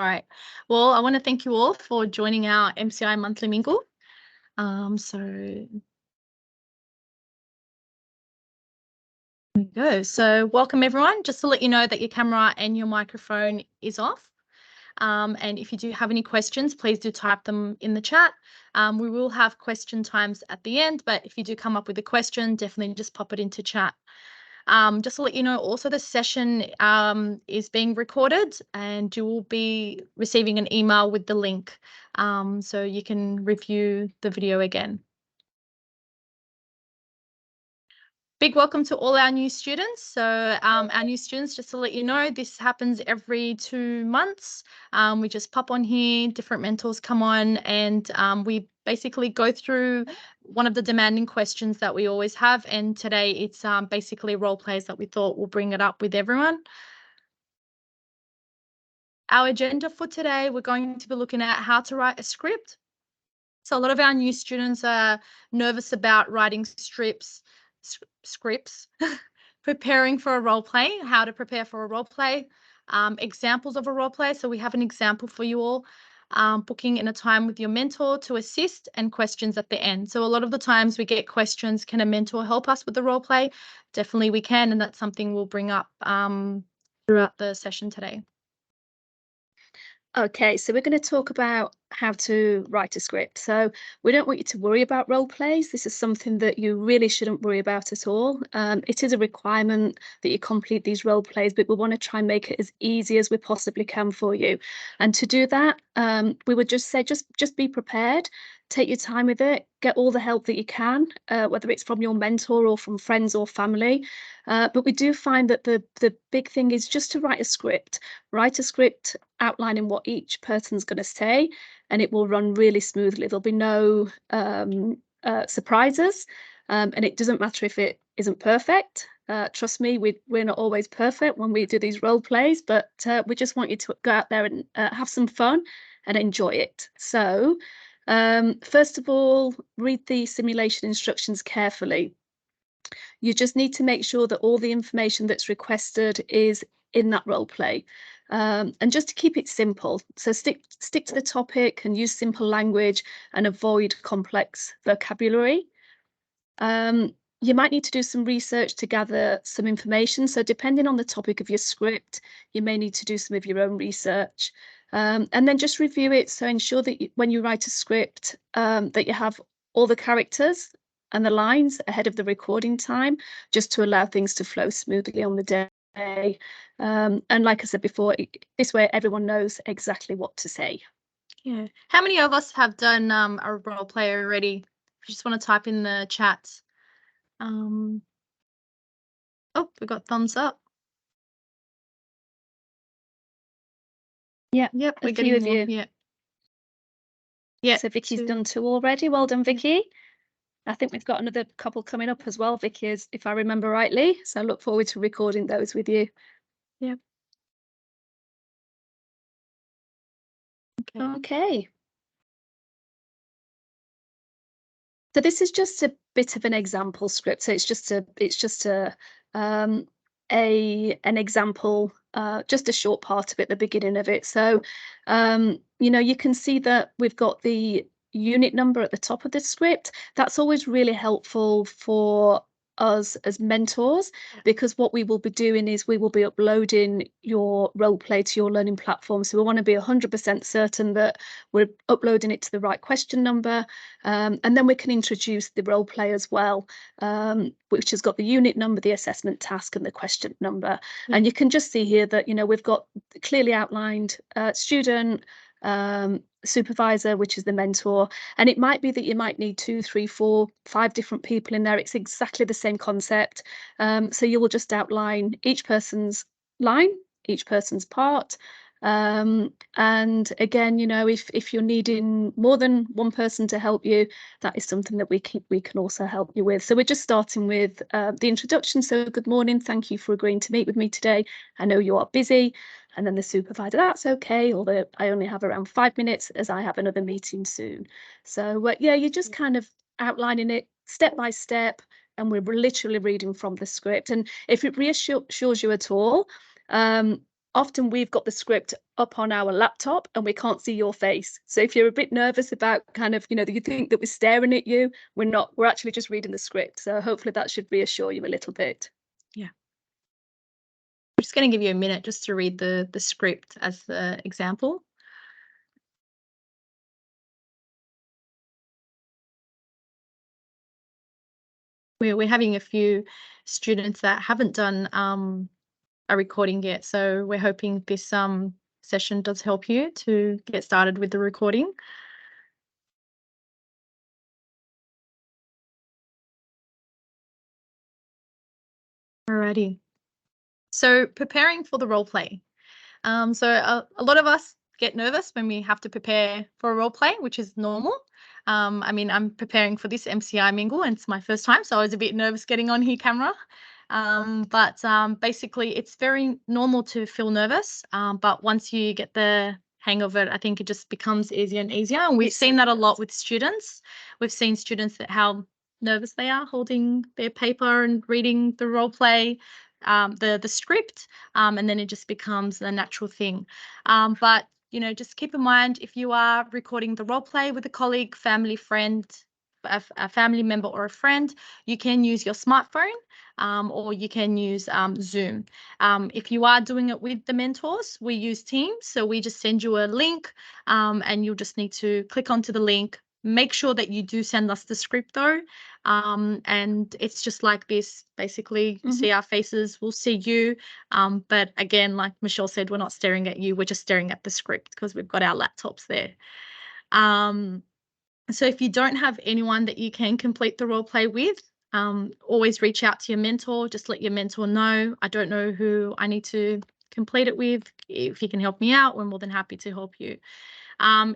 All right. Well, I want to thank you all for joining our MCI Monthly Mingle. There we go. So welcome everyone. Just to let you know that your camera and your microphone is off. And if you do have any questions, please do type them in the chat. We will have question times at the end, but if you do come up with a question, definitely just pop it into chat. Just to let you know, also the session is being recorded and you will be receiving an email with the link so you can review the video again. Big welcome to all our new students. So our new students, just to let you know, this happens every 2 months. We just pop on here, different mentors come on, and we basically go through one of the demanding questions that we always have. And today it's basically role plays that we thought will bring it up with everyone. Our agenda for today, we're going to be looking at how to write a script. So a lot of our new students are nervous about writing scripts, preparing for a role play, how to prepare for a role play, examples of a role play. So we have an example for you all, booking in a time with your mentor to assist, and questions at the end. So a lot of the times we get questions, can a mentor help us with the role play? Definitely we can, and that's something we'll bring up throughout the session today. Okay, so we're going to talk about how to write a script. So we don't want you to worry about role plays. This is something that you really shouldn't worry about at all. It is a requirement that you complete these role plays, but we want to try and make it as easy as we possibly can for you. And to do that, we would just say, just be prepared. Take your time with it. Get all the help that you can, whether it's from your mentor or from friends or family. But we do find that the big thing is just to write a script. Write a script outlining what each person's going to say, and it will run really smoothly. There'll be no surprises, and it doesn't matter if it isn't perfect. Trust me, we're not always perfect when we do these role plays, but we just want you to go out there and have some fun and enjoy it. So first of all, read the simulation instructions carefully. You just need to make sure that all the information that's requested is in that role play. And just to keep it simple, so stick to the topic and use simple language and avoid complex vocabulary. You might need to do some research to gather some information. So depending on the topic of your script, you may need to do some of your own research. And then just review it. So ensure that when you write a script, that you have all the characters and the lines ahead of the recording time, just to allow things to flow smoothly on the day. And like I said before, this way everyone knows exactly what to say. Yeah. How many of us have done a role play already? If you just want to type in the chat. Oh, we got thumbs up. Yeah. Yep, a we're few getting of more. you. Yeah. Yeah. So Vicky's done 2 already. Well done, Vicky. I think we've got another couple coming up as well, Vicky, if I remember rightly. So I look forward to recording those with you. Yeah. Okay. So this is just a bit of an example script. So it's just an example, just a short part of it, the beginning of it. So you can see that we've got the unit number at the top of the script. That's always really helpful for us as mentors, because what we will be doing is we will be uploading your role play to your learning platform. So we want to be 100% certain that we're uploading it to the right question number, and then we can introduce the role play as well, which has got the unit number, the assessment task, and the question number. And you can just see here that we've got clearly outlined student, supervisor, which is the mentor, and it might be that you might need 2, 3, 4, 5 different people in there. It's exactly the same concept. So you will just outline each person's line, each person's part. And again, if you're needing more than one person to help you, that is something that we can also help you with. So we're just starting with the introduction. So good morning, thank you for agreeing to meet with me today. I know you are busy. And then the supervisor, that's okay, although I only have around 5 minutes as I have another meeting soon. So yeah, you're just kind of outlining it step by step, and we're literally reading from the script. And if it reassures you at all, often we've got the script up on our laptop and we can't see your face. So if you're a bit nervous about kind of, you think that we're staring at you, we're not. We're actually just reading the script. So hopefully that should reassure you a little bit. Yeah. I'm just going to give you a minute just to read the script as the example. We're having a few students that haven't done a recording yet, so we're hoping this session does help you to get started with the recording. Alrighty. So preparing for the role play. So a lot of us get nervous when we have to prepare for a role play, which is normal. I mean, I'm preparing for this MCI mingle and it's my first time, so I was a bit nervous getting on here camera. But basically, it's very normal to feel nervous. But once you get the hang of it, I think it just becomes easier and easier. And we've seen that a lot with students. We've seen students that how nervous they are holding their paper and reading the role play, the script, and then it just becomes a natural thing. But just keep in mind, if you are recording the role play with a colleague, family, friend, a family member or a friend, you can use your smartphone, or you can use Zoom. If you are doing it with the mentors, we use Teams. So we just send you a link, and you'll just need to click onto the link. Make sure that you do send us the script though. And it's just like this. Basically, you see our faces, we'll see you. But again, like Michelle said, we're not staring at you, we're just staring at the script because we've got our laptops there. So if you don't have anyone that you can complete the role play with, always reach out to your mentor. Just let your mentor know, I don't know who I need to complete it with. If you can help me out, we're more than happy to help you.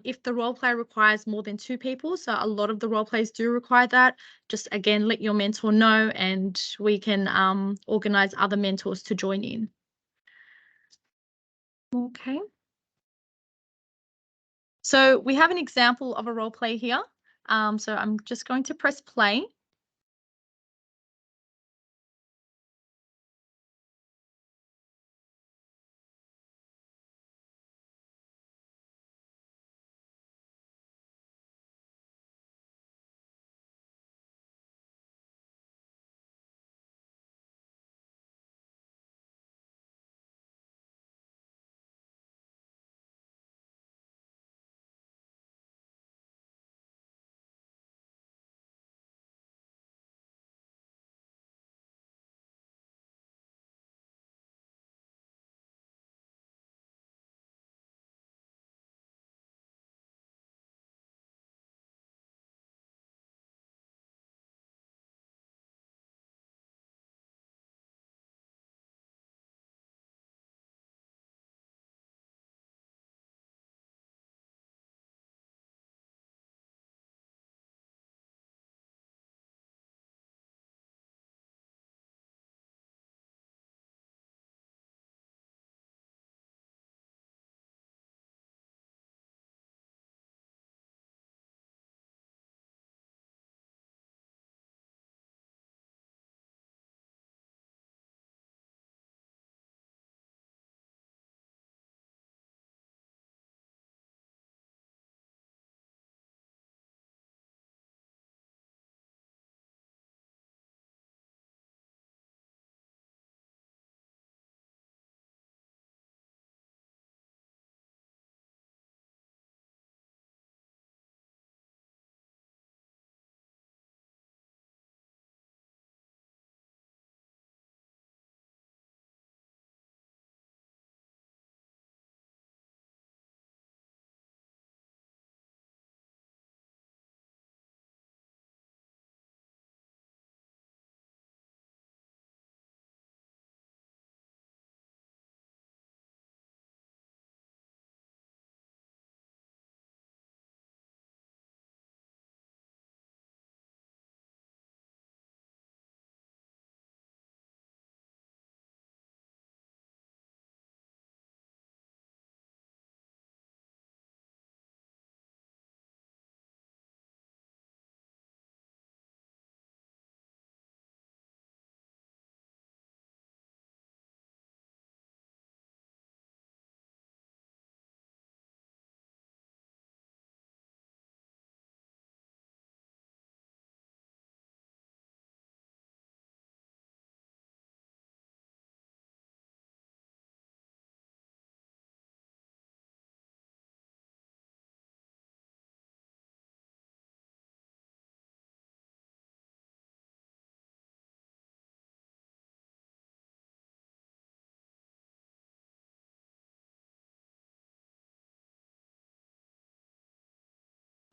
If the role play requires more than 2 people, so a lot of the role plays do require that, just again, let your mentor know and we can organize other mentors to join in. Okay. So we have an example of a role play here. So I'm just going to press play.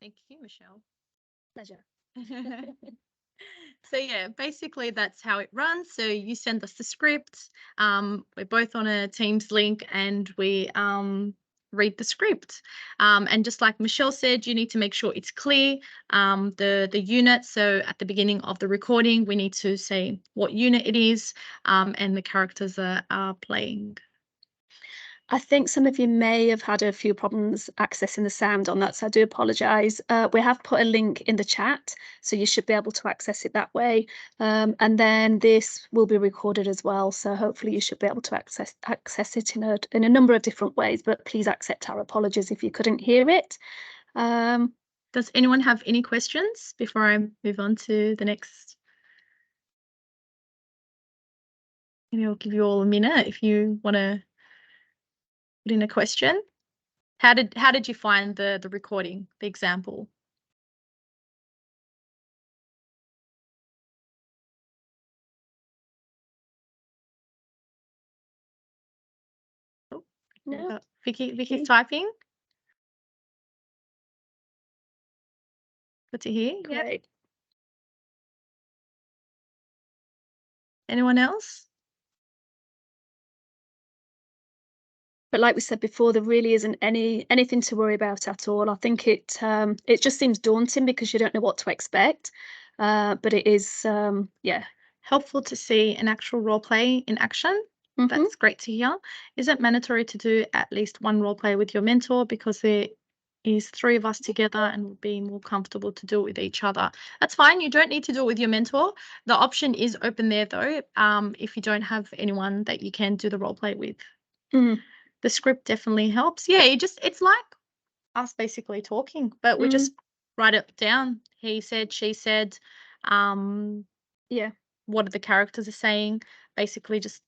Thank you, Michelle. Pleasure. So yeah, basically that's how it runs. So you send us the script. We're both on a Teams link and we read the script. And just like Michelle said, you need to make sure it's clear, the unit. So at the beginning of the recording, we need to say what unit it is, and the characters that are playing. I think some of you may have had a few problems accessing the sound on that, so I do apologise. We have put a link in the chat, so you should be able to access it that way. And then this will be recorded as well, so hopefully you should be able to access it in a number of different ways, but please accept our apologies if you couldn't hear it. Does anyone have any questions before I move on to the next? Maybe I'll give you all a minute if you want to put in a question. How did you find the recording, the example? Oh, No? Vicky's typing. Good to hear. Great. Yep. Anyone else? But like we said before, there really isn't anything to worry about at all. I think it just seems daunting because you don't know what to expect. But it is helpful to see an actual role play in action. That's great to hear. Is it mandatory to do at least one role play with your mentor because there is 3 of us together and we'll be more comfortable to do it with each other? That's fine. You don't need to do it with your mentor. The option is open there though, if you don't have anyone that you can do the role play with. The script definitely helps. Yeah, it's like us basically talking, but we just write it down. He said, she said, yeah. What are the characters are saying? Basically just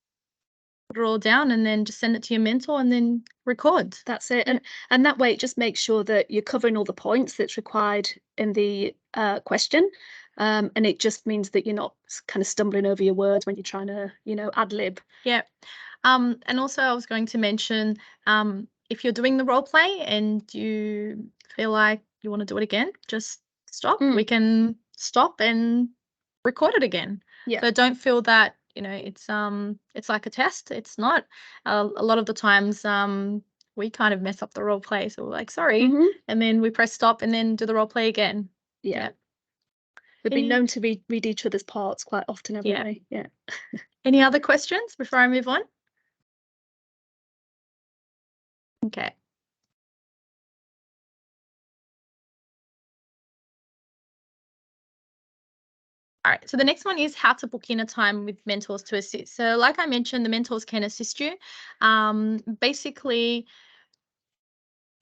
put it all down and then just send it to your mentor and then record. That's it. And that way it just makes sure that you're covering all the points that's required in the question. And it just means that you're not kind of stumbling over your words when you're trying to, ad lib. Yeah. And also I was going to mention, if you're doing the role play and you feel like you want to do it again, just stop. We can stop and record it again. Yeah. So don't feel that, it's like a test. It's not. A lot of the times we kind of mess up the role play. So we're like, sorry. And then we press stop and then do the role play again. Yeah. We've been known to read each other's parts quite often, haven't we? Yeah. Any other questions before I move on? Okay. All right, so the next one is how to book in a time with mentors to assist. So like I mentioned, the mentors can assist you. Basically,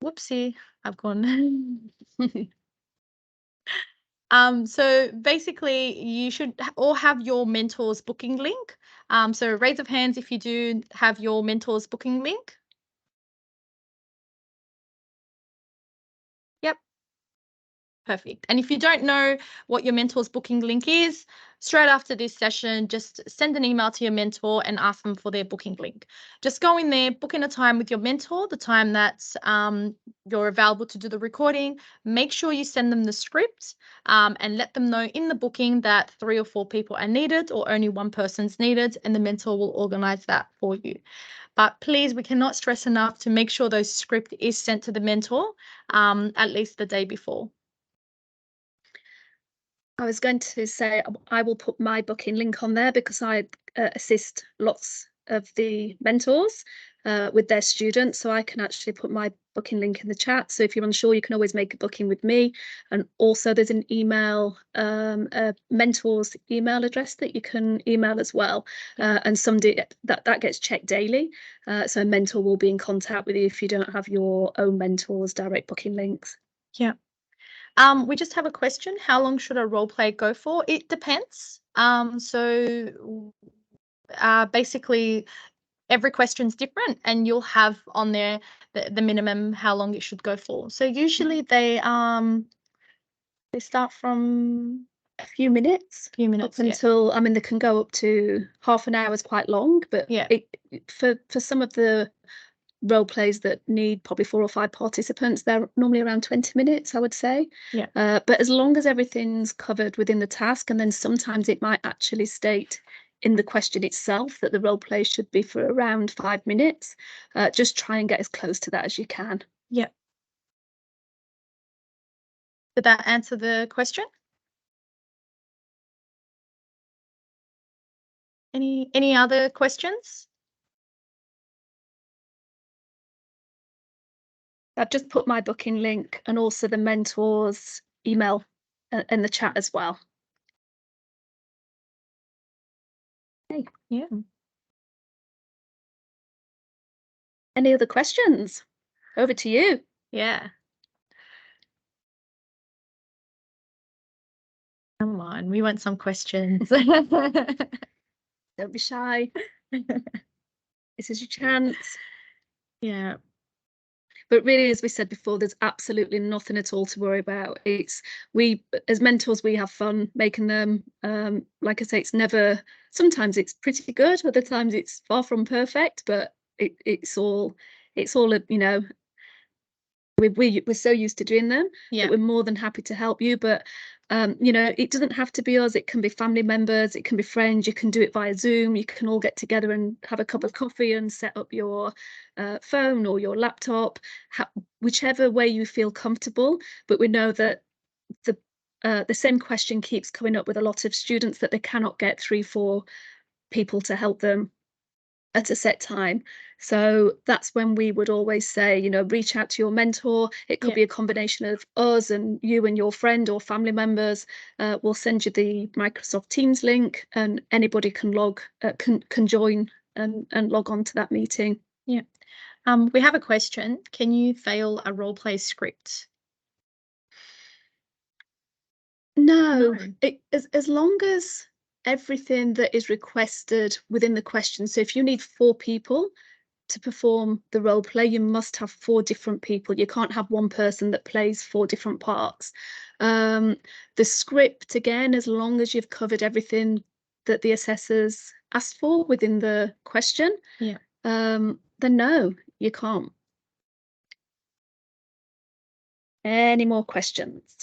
whoopsie, I've gone. So basically, you should all have your mentor's booking link. So raise of hands if you do have your mentor's booking link. Yep. Perfect. And if you don't know what your mentor's booking link is, straight after this session, just send an email to your mentor and ask them for their booking link. Just go in there, book in a time with your mentor, the time that you're available to do the recording. Make sure you send them the script and let them know in the booking that 3 or 4 people are needed or only one person's needed, and the mentor will organize that for you. But please, we cannot stress enough to make sure those script is sent to the mentor at least the day before. I was going to say I will put my booking link on there because I assist lots of the mentors with their students, so I can actually put my booking link in the chat. So if you're unsure, you can always make a booking with me. And also there's an email, a mentor's email address that you can email as well. And somebody that gets checked daily. So a mentor will be in contact with you if you don't have your own mentor's direct booking links. Yeah. We just have a question. How long should a role play go for? It depends. Basically every question's different and you'll have on there the minimum how long it should go for. So usually they start from a few minutes up until I mean they can go up to half an hour is quite long, but for some of the role plays that need probably 4 or 5 participants, they're normally around 20 minutes, I would say. Yeah. But as long as everything's covered within the task, and then sometimes it might actually state in the question itself that the role play should be for around 5 minutes, just try and get as close to that as you can. Yeah. Did that answer the question? Any other questions? I've just put my booking link and also the mentor's email in the chat as well. Okay. Yeah. Any other questions? Over to you. Yeah. Come on, we want some questions. Don't be shy. This is your chance. Yeah. But really, as we said before, there's absolutely nothing at all to worry about. It's we, as mentors, we have fun making them. Like I say, it's never. Sometimes it's pretty good. Other times it's far from perfect. But it's all you know. We're so used to doing them Yeah. that we're more than happy to help you. But you know, it doesn't have to be us. It can be family members. It can be friends. You can do it via Zoom. You can all get together and have a cup of coffee and set up your phone or your laptop, whichever way you feel comfortable. But we know that the same question keeps coming up with a lot of students, that they cannot get 3-4 people to help them at a set time. So that's when we would always say, you know, reach out to your mentor. It could Yeah. be a combination of us and you and your friend or family members. We'll send you the Microsoft Teams link, and anybody can can join and log on to that meeting. Yeah. We have a question. Can you fail a role play script? No, No. as long as everything that is requested within the question. So if you need 4 people to perform the role play, you must have 4 different people. You can't have one person that plays 4 different parts. The script, again, as long as you've covered everything that the assessors asked for within the question, Yeah. then no, you can't. Any more questions?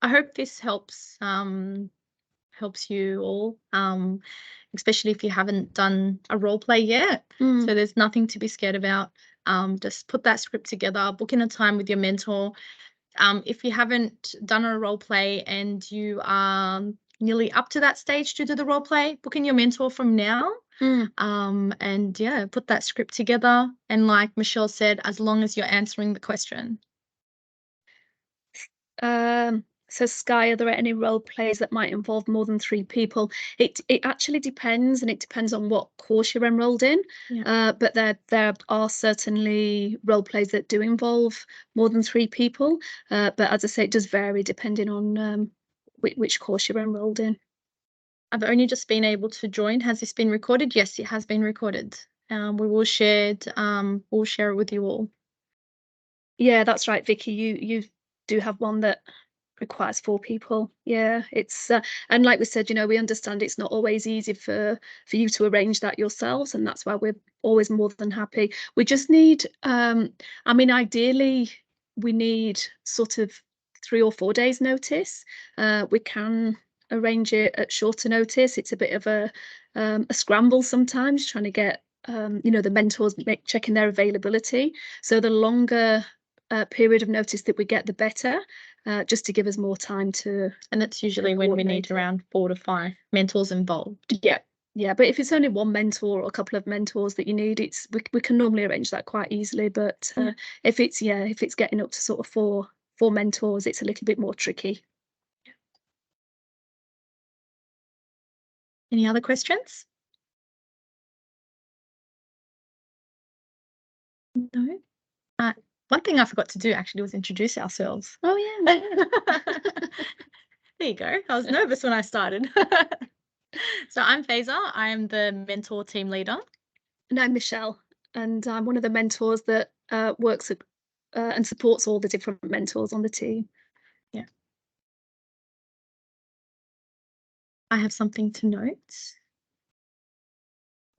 I hope this helps you all, especially if you haven't done a role play yet. Mm. So there's nothing to be scared about. Just put that script together, book in a time with your mentor. If you haven't done a role play and you are nearly up to that stage to do the role play, book in your mentor from now. And yeah, put that script together. And like Michelle said, as long as you're answering the question. So Sky, are there any role plays that might involve more than 3 people? It actually depends, and it depends on what course you're enrolled in. Yeah. But there are certainly role plays that do involve more than 3 people. But as I say, it does vary depending on which course you're enrolled in. I've only just been able to join. Has this been recorded? Yes, it has been recorded. We'll share it with you all. Yeah, that's right, Vicky. You do have one that requires 4 people. Yeah, it's and like we said, you know, we understand it's not always easy for you to arrange that yourselves, and that's why we're always more than happy. We just need, I mean, ideally, we need sort of 3 or 4 days notice. We can arrange it at shorter notice. It's a bit of a scramble sometimes trying to get you know, the mentors checking their availability. So the longer period of notice that we get, the better, just to give us more time to. And that's usually when we need around 4 to 5 mentors involved. Yeah, yeah. But if it's only one mentor or a couple of mentors that you need, we can normally arrange that quite easily. But if it's getting up to sort of four mentors, it's a little bit more tricky. Any other questions? No. One thing I forgot to do actually was introduce ourselves. Oh yeah. There you go. I was nervous when I started. So I'm Faizeh. I'm the mentor team leader. And I'm Michelle, and I'm one of the mentors that works and supports all the different mentors on the team. Yeah. I have something to note.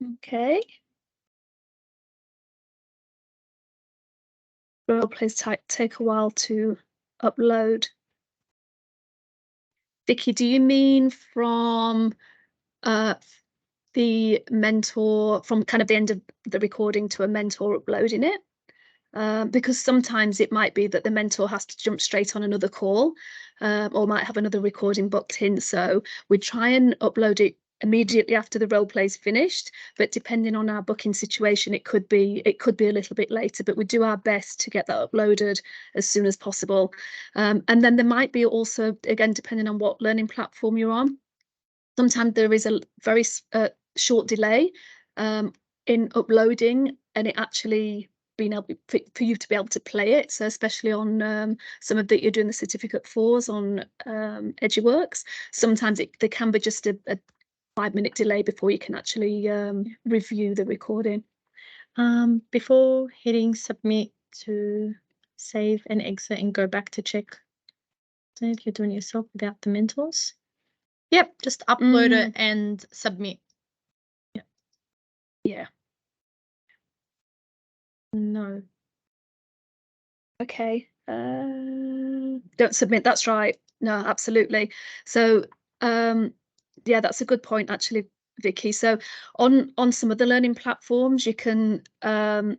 Okay. Role plays take a while to upload. Vicky, do you mean from the mentor, from kind of the end of the recording to a mentor uploading it? Because sometimes it might be that the mentor has to jump straight on another call, or might have another recording booked in. So we try and upload it immediately after the role play is finished. But depending on our booking situation, it could be a little bit later. But we do our best to get that uploaded as soon as possible. And then there might be also, again, depending on what learning platform you're on, sometimes there is a very short delay in uploading, and it actually being able for you to be able to play it. So especially on some of you're doing the certificate 4s on EduWorks, sometimes there can be just a 5-minute delay before you can actually review the recording. Before hitting submit, to save and exit and go back to check. So if you're doing it yourself without the mentors. Yep, just upload it and submit. Yep. Yeah. No. Okay. Don't submit. That's right. No, absolutely. So, yeah, that's a good point, actually, Vicky. So, on some of the learning platforms, you can there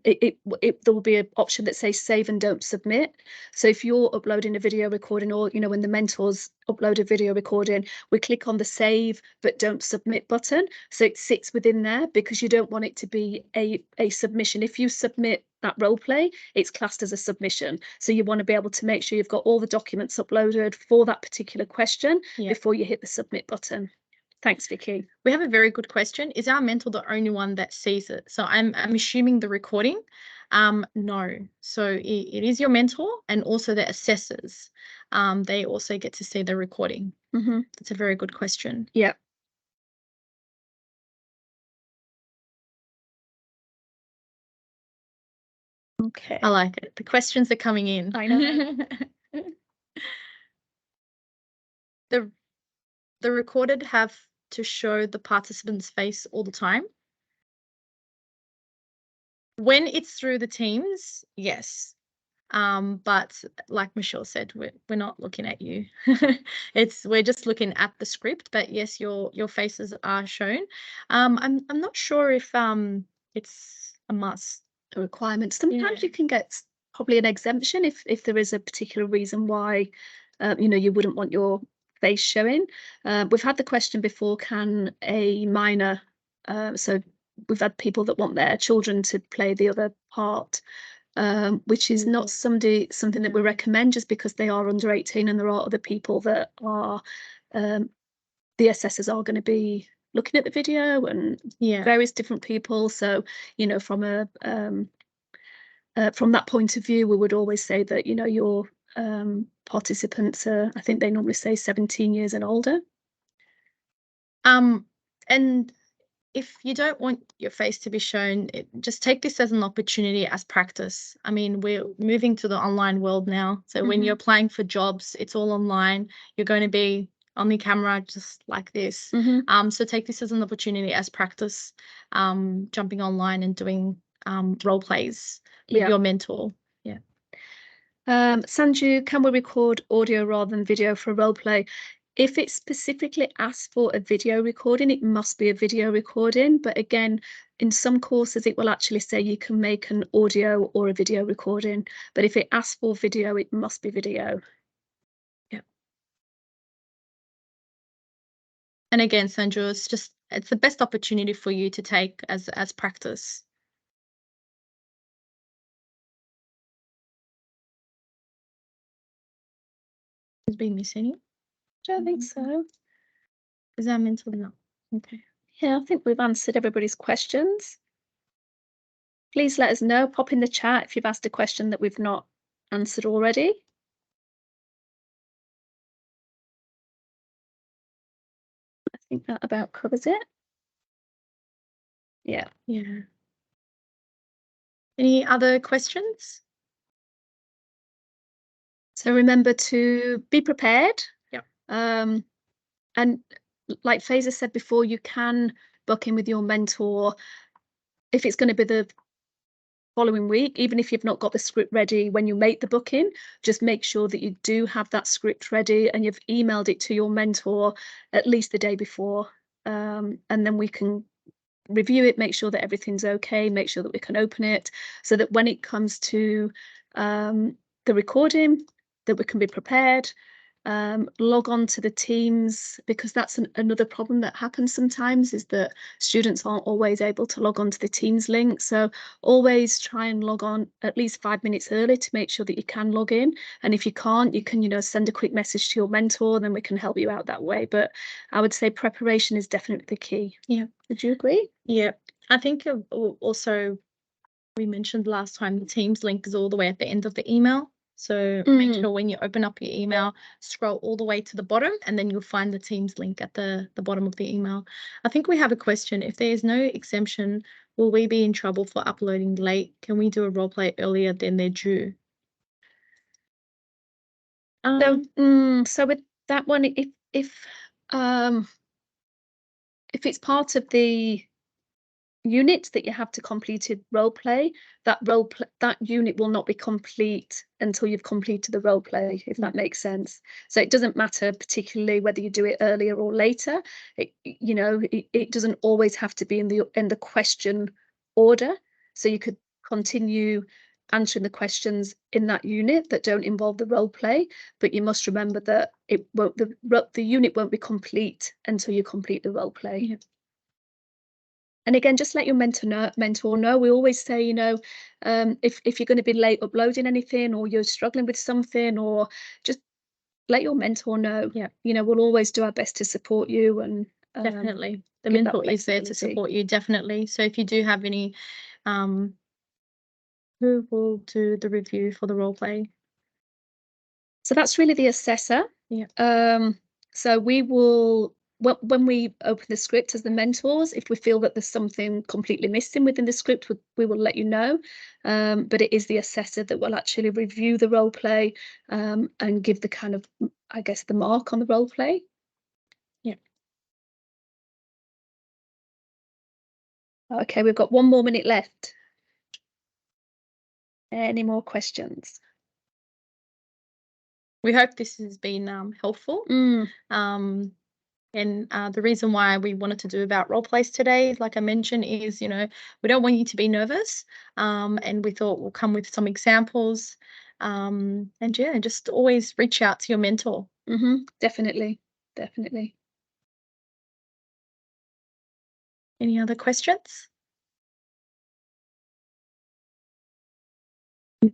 will be an option that says save and don't submit. So, if you're uploading a video recording, or when the mentors upload a video recording, we click on the save but don't submit button, so it sits within there, because you don't want it to be a submission. If you submit that role play, it's classed as a submission. So you want to be able to make sure you've got all the documents uploaded for that particular question before you hit the submit button. Thanks, Vicky. We have a very good question. Is our mentor the only one that sees it? So I'm assuming the recording. No. So it is your mentor and also the assessors. They also get to see the recording. That's a very good question. Yeah. Okay. I like it. The questions are coming in. I know. The recorded have to show the participant's face all the time. When it's through the Teams, yes. But like Michelle said, we're not looking at you. We're just looking at the script. But yes, your faces are shown. I'm not sure if it's a must. A requirement. Sometimes you can get probably an exemption if there is a particular reason why you wouldn't want your face showing. We've had the question before, can a minor, so we've had people that want their children to play the other part, which is not something that we recommend, just because they are under 18 and there are other people that are the assessors are going to be looking at the video, and various different people. So from that point of view, we would always say that your participants are, I think they normally say 17 years and older. And if you don't want your face to be shown, just take this as an opportunity, as practice. I mean, we're moving to the online world now. So when you're applying for jobs, it's all online. You're going to be on the camera just like this. So take this as an opportunity, as practice, jumping online and doing role plays with your mentor. Yeah. Sanju, can we record audio rather than video for a role play? If it specifically asks for a video recording, it must be a video recording. But again, in some courses, it will actually say you can make an audio or a video recording. But if it asks for video, it must be video. Yeah. And again, Sanju, it's the best opportunity for you to take as practice. Has been missing? I don't think so. Is that mental? No. Okay. Yeah, I think we've answered everybody's questions. Please let us know. Pop in the chat if you've asked a question that we've not answered already. I think that about covers it. Yeah. Yeah. Any other questions? So remember to be prepared. Yeah. And like Faizeh said before, you can book in with your mentor. If it's going to be the following week, even if you've not got the script ready when you make the booking, just make sure that you do have that script ready and you've emailed it to your mentor at least the day before. And then we can review it, make sure that everything's okay, make sure that we can open it, so that when it comes to the recording, that we can be prepared. Log on to the Teams, because that's another problem that happens sometimes, is that students aren't always able to log on to the Teams link. So always try and log on at least 5 minutes early to make sure that you can log in. And if you can't, you can, send a quick message to your mentor, then we can help you out that way. But I would say preparation is definitely the key. Yeah. Would you agree? Yeah. I think also we mentioned last time the Teams link is all the way at the end of the email. So make sure when you open up your email, scroll all the way to the bottom, and then you'll find the Teams link at the bottom of the email. I think we have a question. If there is no exemption, will we be in trouble for uploading late? Can we do a role play earlier than they're due? So with that one, if it's part of the unit that you have to completed role play, that unit will not be complete until you've completed the role play, if that makes sense. So it doesn't matter particularly whether you do it earlier or later. It doesn't always have to be in the question order. So you could continue answering the questions in that unit that don't involve the role play, but you must remember that the unit won't be complete until you complete the role play. Yeah. And again, just let your mentor know. We always say, if you're going to be late uploading anything, or you're struggling with something, or just let your mentor know. Yeah. We'll always do our best to support you. And Definitely. The give that mentor is there to flexibility. support you, definitely. So if you do have any, who will do the review for the role play? So that's really the assessor. Yeah. So we will, when we open the script as the mentors, if we feel that there's something completely missing within the script, we will let you know. But it is the assessor that will actually review the role play and give the kind of, I guess, the mark on the role play. Yeah. Okay, we've got 1 more minute left. Any more questions? We hope this has been helpful. And the reason why we wanted to do about role plays today, like I mentioned, is we don't want you to be nervous. And we thought we'll come with some examples. And yeah, just always reach out to your mentor. Definitely. Any other questions?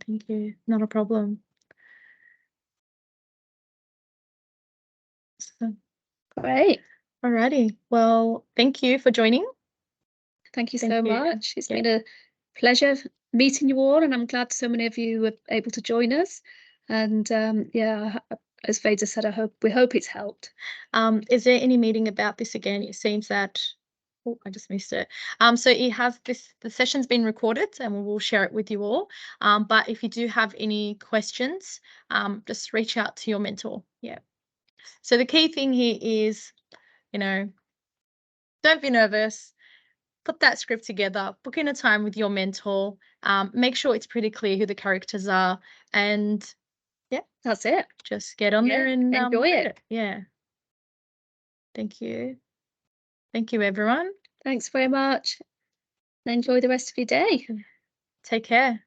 Thank you. Not a problem. So, Great. alrighty. Well, thank you for joining. Thank you Thank so you. much. It's Yeah. been a pleasure meeting you all, and I'm glad so many of you were able to join us. And as Faizeh said, we hope it's helped. Is there any meeting about this again? It seems that I just missed it. So it has the session's been recorded, and we will share it with you all. But if you do have any questions, just reach out to your mentor. Yeah. So the key thing here is, don't be nervous. Put that script together, book in a time with your mentor, make sure it's pretty clear who the characters are, and yeah, That's it. just get on there and enjoy read it. Yeah. Thank you. Thank you, everyone. Thanks very much. And enjoy the rest of your day. Take care.